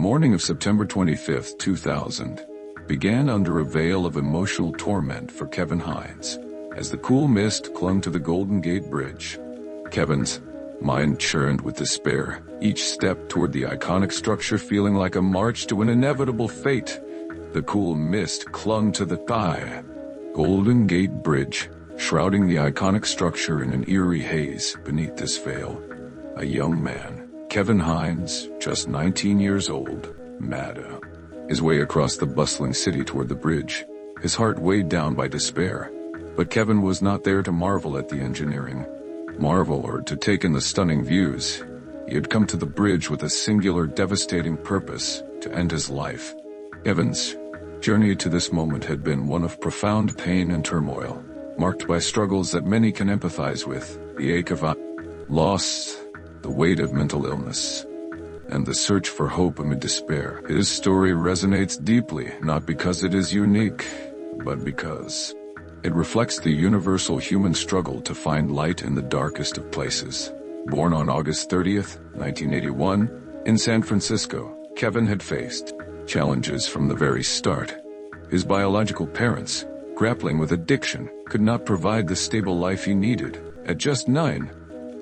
morning of September 25, 2000, began under a veil of emotional torment for Kevin Hines. As the cool mist clung to the Golden Gate Bridge, Kevin's mind churned with despair, each step toward the iconic structure feeling like a march to an inevitable fate. The cool mist clung to the Golden Gate Bridge, shrouding the iconic structure in an eerie haze. Beneath this veil, a young man, Kevin Hines, just 19 years old, mad his way across the bustling city toward the bridge, his heart weighed down by despair. But Kevin was not there to marvel at the engineering, or to take in the stunning views. He had come to the bridge with a singular, devastating purpose: to end his life. Kevin's journey to this moment had been one of profound pain and turmoil, marked by struggles that many can empathize with: the ache of loss, the weight of mental illness, and the search for hope amid despair. His story resonates deeply, not because it is unique, but because it reflects the universal human struggle to find light in the darkest of places. Born on August 30th, 1981, in San Francisco, Kevin had faced challenges from the very start. His biological parents, grappling with addiction, could not provide the stable life he needed. At just 9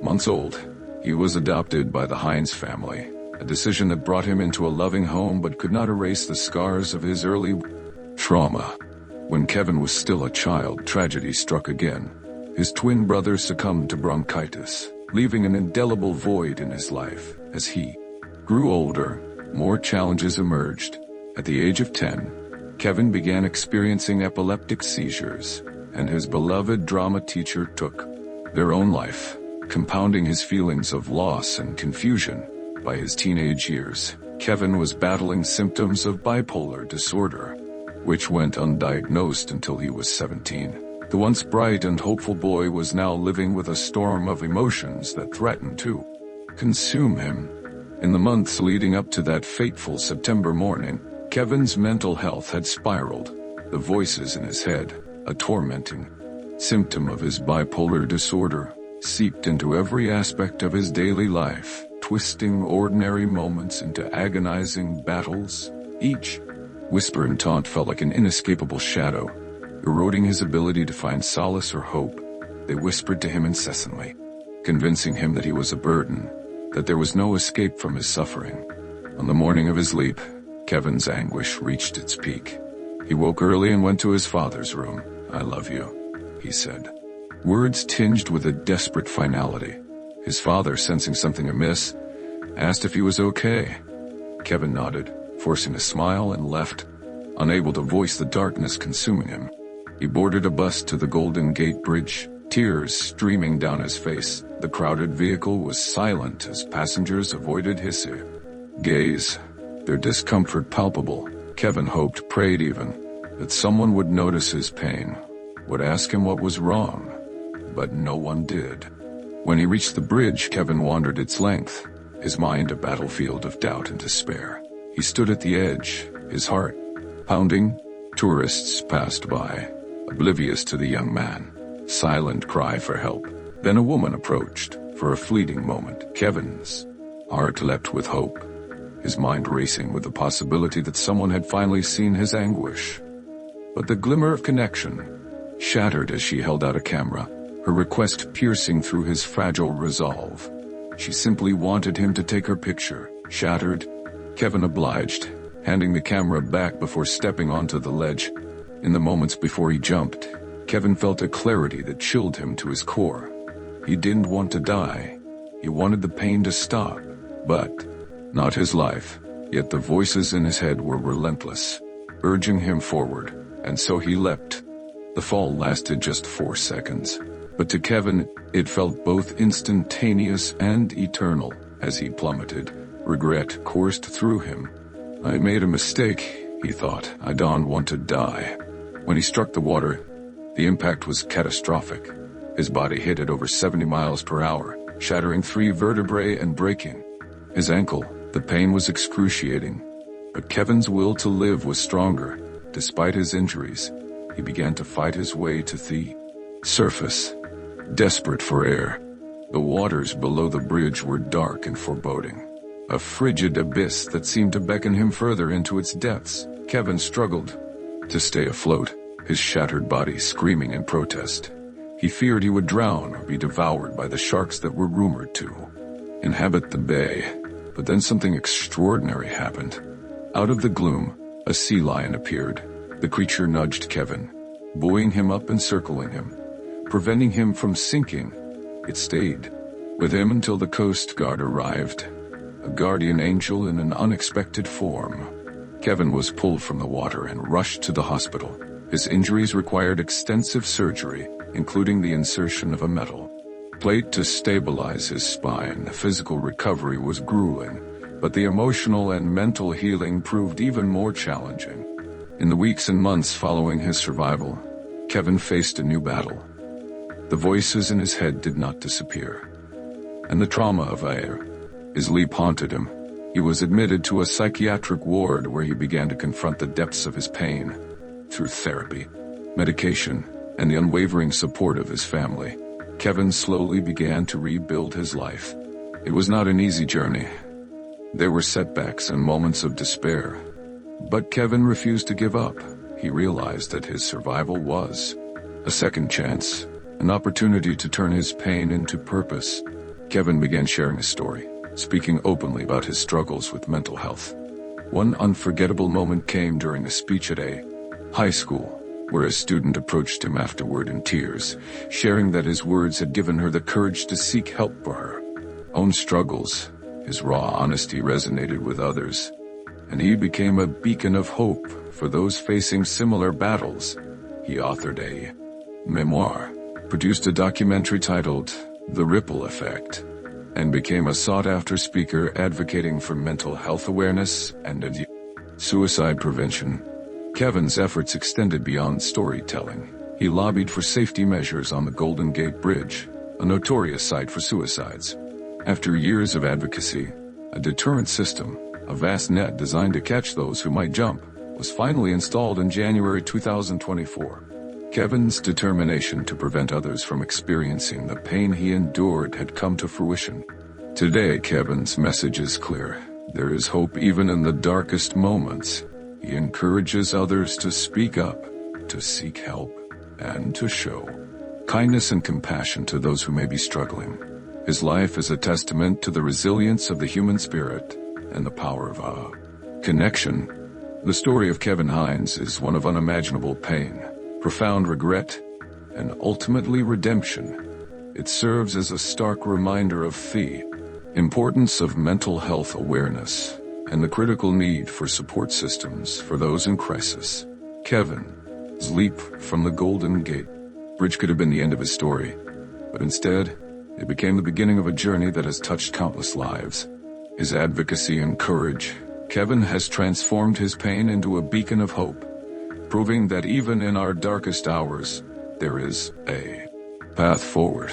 months old, he was adopted by the Hines family, a decision that brought him into a loving home but could not erase the scars of his early trauma. When Kevin was still a child, tragedy struck again. His twin brother succumbed to bronchitis, leaving an indelible void in his life. As he grew older, more challenges emerged. At the age of 10, Kevin began experiencing epileptic seizures, and his beloved drama teacher took their own life, compounding his feelings of loss and confusion. By his teenage years, Kevin was battling symptoms of bipolar disorder, which went undiagnosed until he was 17. The once bright and hopeful boy was now living with a storm of emotions that threatened to consume him. In the months leading up to that fateful September morning, Kevin's mental health had spiraled. The voices in his head, a tormenting symptom of his bipolar disorder, seeped into every aspect of his daily life, twisting ordinary moments into agonizing battles. Each whisper and taunt felt like an inescapable shadow, eroding his ability to find solace or hope. They whispered to him incessantly, convincing him that he was a burden, that there was no escape from his suffering. On the morning of his leap, Kevin's anguish reached its peak. He woke early and went to his father's room. "I love you," he said, words tinged with a desperate finality. His father, sensing something amiss, asked if he was okay. Kevin nodded, forcing a smile, and left, unable to voice the darkness consuming him. He boarded a bus to the Golden Gate Bridge, tears streaming down his face. The crowded vehicle was silent as passengers avoided his gaze, their discomfort palpable. Kevin hoped, prayed even, that someone would notice his pain, would ask him what was wrong, but no one did. When he reached the bridge, Kevin wandered its length, his mind a battlefield of doubt and despair. He stood at the edge, his heart pounding. Tourists passed by, oblivious to the young man. Silent cry for help. Then a woman approached. For a fleeting moment, Kevin's heart leapt with hope, his mind racing with the possibility that someone had finally seen his anguish. But the glimmer of connection shattered as she held out a camera, her request piercing through his fragile resolve. She simply wanted him to take her picture. Shattered, Kevin obliged, handing the camera back before stepping onto the ledge. In the moments before he jumped, Kevin felt a clarity that chilled him to his core. He didn't want to die. He wanted the pain to stop, but not his life. Yet the voices in his head were relentless, urging him forward, and so he leapt. The fall lasted just 4 seconds, but to Kevin, it felt both instantaneous and eternal. As he plummeted, regret coursed through him. "I made a mistake," he thought. "I don't want to die." When he struck the water, the impact was catastrophic. His body hit at over 70 miles per hour, shattering 3 vertebrae and breaking his ankle. The pain was excruciating, but Kevin's will to live was stronger. Despite his injuries, he began to fight his way to the surface, desperate for air. The waters below the bridge were dark and foreboding. a frigid abyss that seemed to beckon him further into its depths. Kevin struggled to stay afloat, his shattered body screaming in protest. He feared he would drown or be devoured by the sharks that were rumored to inhabit the bay. But then something extraordinary happened. Out of the gloom, a sea lion appeared. The creature nudged Kevin, buoying him up and circling him, preventing him from sinking. It stayed with him until the Coast Guard arrived, a guardian angel in an unexpected form. Kevin was pulled from the water and rushed to the hospital. His injuries required extensive surgery, including the insertion of a metal plate to stabilize his spine. The physical recovery was grueling, but the emotional and mental healing proved even more challenging. In the weeks and months following his survival, Kevin faced a new battle. The voices in his head did not disappear, and the trauma of his leap haunted him. He was admitted to a psychiatric ward where he began to confront the depths of his pain. Through therapy, medication, and the unwavering support of his family, Kevin slowly began to rebuild his life. It was not an easy journey. There were setbacks and moments of despair. But Kevin refused to give up. He realized that his survival was a second chance, an opportunity to turn his pain into purpose. Kevin began sharing his story, speaking openly about his struggles with mental health. One unforgettable moment came during a speech at a high school, where a student approached him afterward in tears, sharing that his words had given her the courage to seek help for her own struggles. His raw honesty resonated with others, and he became a beacon of hope for those facing similar battles. He authored a memoir, produced a documentary titled The Ripple Effect, and became a sought-after speaker advocating for mental health awareness and suicide prevention. Kevin's efforts extended beyond storytelling. He lobbied for safety measures on the Golden Gate Bridge, a notorious site for suicides. After years of advocacy, a deterrent system, a vast net designed to catch those who might jump, was finally installed in January 2024. Kevin's determination to prevent others from experiencing the pain he endured had come to fruition. Today, Kevin's message is clear. There is hope even in the darkest moments. He encourages others to speak up, to seek help, and to show kindness and compassion to those who may be struggling. His life is a testament to the resilience of the human spirit and the power of connection. The story of Kevin Hines is one of unimaginable pain, profound regret, and ultimately redemption. It serves as a stark reminder of the importance of mental health awareness and the critical need for support systems for those in crisis. Kevin's leap from the Golden Gate Bridge could have been the end of his story, but instead, it became the beginning of a journey that has touched countless lives. His advocacy and courage, Kevin has transformed his pain into a beacon of hope, proving that even in our darkest hours, there is a path forward.